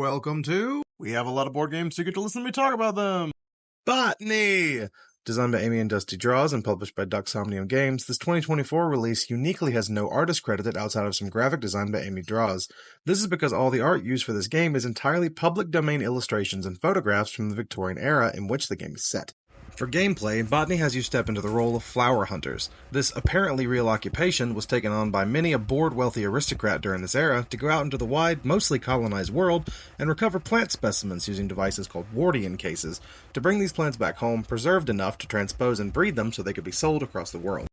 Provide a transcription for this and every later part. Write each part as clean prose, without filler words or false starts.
Welcome to We Have a Lot of Board Games, so you get to listen to me talk about them. Botany! Designed by Amy and Dusty Draws and published by Duxomnium Games, this 2024 release uniquely has no artist credited outside of some graphic design by Amy Draws. This is because all the art used for this game is entirely public domain illustrations and photographs from the Victorian era in which the game is set. For gameplay, Botany has you step into the role of flower hunters. This apparently real occupation was taken on by many a bored wealthy aristocrat during this era to go out into the wide, mostly colonized world and recover plant specimens using devices called Wardian cases to bring these plants back home preserved enough to transpose and breed them so they could be sold across the world.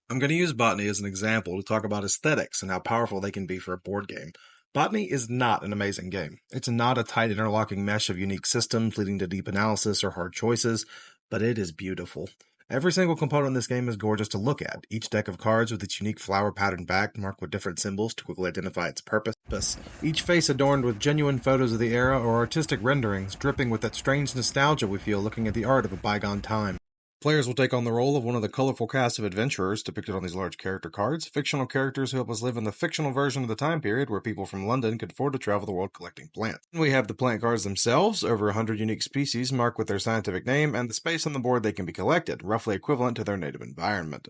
I'm going to use Botany as an example to talk about aesthetics and how powerful they can be for a board game. Botany is not an amazing game. It's not a tight interlocking mesh of unique systems leading to deep analysis or hard choices, but it is beautiful. Every single component in this game is gorgeous to look at. Each deck of cards with its unique flower pattern back marked with different symbols to quickly identify its purpose. Each face adorned with genuine photos of the era or artistic renderings, dripping with that strange nostalgia we feel looking at the art of a bygone time. Players will take on the role of one of the colorful cast of adventurers depicted on these large character cards, fictional characters who help us live in the fictional version of the time period where people from London could afford to travel the world collecting plants. We have the plant cards themselves, over 100 unique species marked with their scientific name, and the space on the board they can be collected, roughly equivalent to their native environment.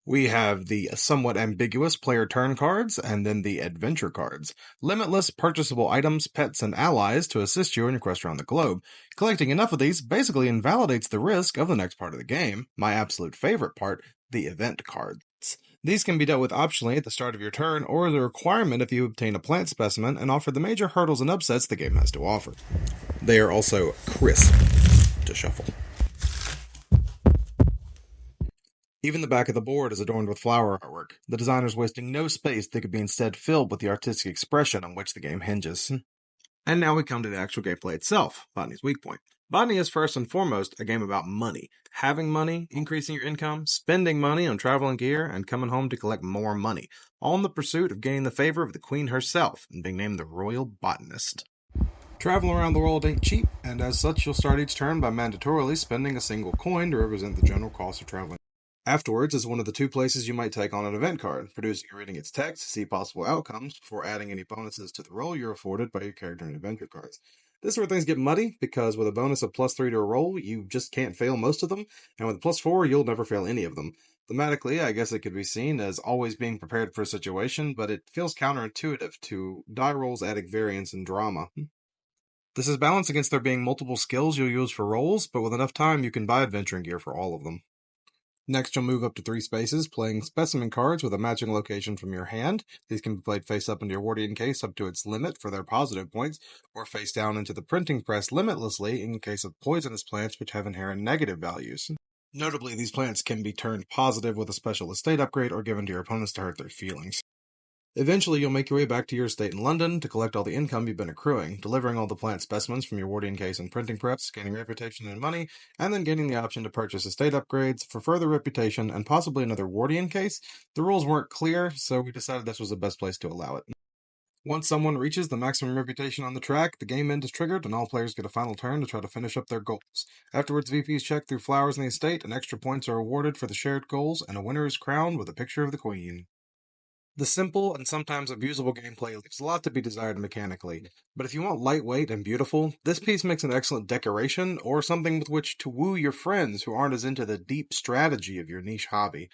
We have the somewhat ambiguous player turn cards, and then the adventure cards. Limitless purchasable items, pets, and allies to assist you in your quest around the globe. Collecting enough of these basically invalidates the risk of the next part of the game, my absolute favorite part, the event cards. These can be dealt with optionally at the start of your turn, or as a requirement if you obtain a plant specimen and offer the major hurdles and upsets the game has to offer. They are also crisp to shuffle. Even the back of the board is adorned with flower artwork, the designers wasting no space that could be instead filled with the artistic expression on which the game hinges. And now we come to the actual gameplay itself, Botany's weak point. Botany is first and foremost a game about money. Having money, increasing your income, spending money on travel and gear, and coming home to collect more money, all in the pursuit of gaining the favor of the Queen herself and being named the Royal Botanist. Travel around the world ain't cheap, and as such you'll start each turn by mandatorily spending a single coin to represent the general cost of traveling. Afterwards is one of the two places you might take on an event card, producing and reading its text to see possible outcomes before adding any bonuses to the roll you're afforded by your character and adventure cards. This is where things get muddy, because with a bonus of +3 to a roll, you just can't fail most of them, and with a +4, you'll never fail any of them. Thematically, I guess it could be seen as always being prepared for a situation, but it feels counterintuitive to die rolls adding variance and drama. This is balanced against there being multiple skills you'll use for rolls, but with enough time you can buy adventuring gear for all of them. Next, you'll move up to 3 spaces, playing specimen cards with a matching location from your hand. These can be played face up into your Wardian case up to its limit for their positive points, or face down into the printing press limitlessly in case of poisonous plants which have inherent negative values. Notably, these plants can be turned positive with a special estate upgrade or given to your opponents to hurt their feelings. Eventually, you'll make your way back to your estate in London to collect all the income you've been accruing, delivering all the plant specimens from your Wardian case and printing press, gaining reputation and money, and then gaining the option to purchase estate upgrades for further reputation and possibly another Wardian case. The rules weren't clear, so we decided this was the best place to allow it. Once someone reaches the maximum reputation on the track, the game end is triggered and all players get a final turn to try to finish up their goals. Afterwards, VPs check through flowers in the estate, and extra points are awarded for the shared goals, and a winner is crowned with a picture of the Queen. The simple and sometimes abusable gameplay leaves a lot to be desired mechanically, but if you want lightweight and beautiful, this piece makes an excellent decoration or something with which to woo your friends who aren't as into the deep strategy of your niche hobby.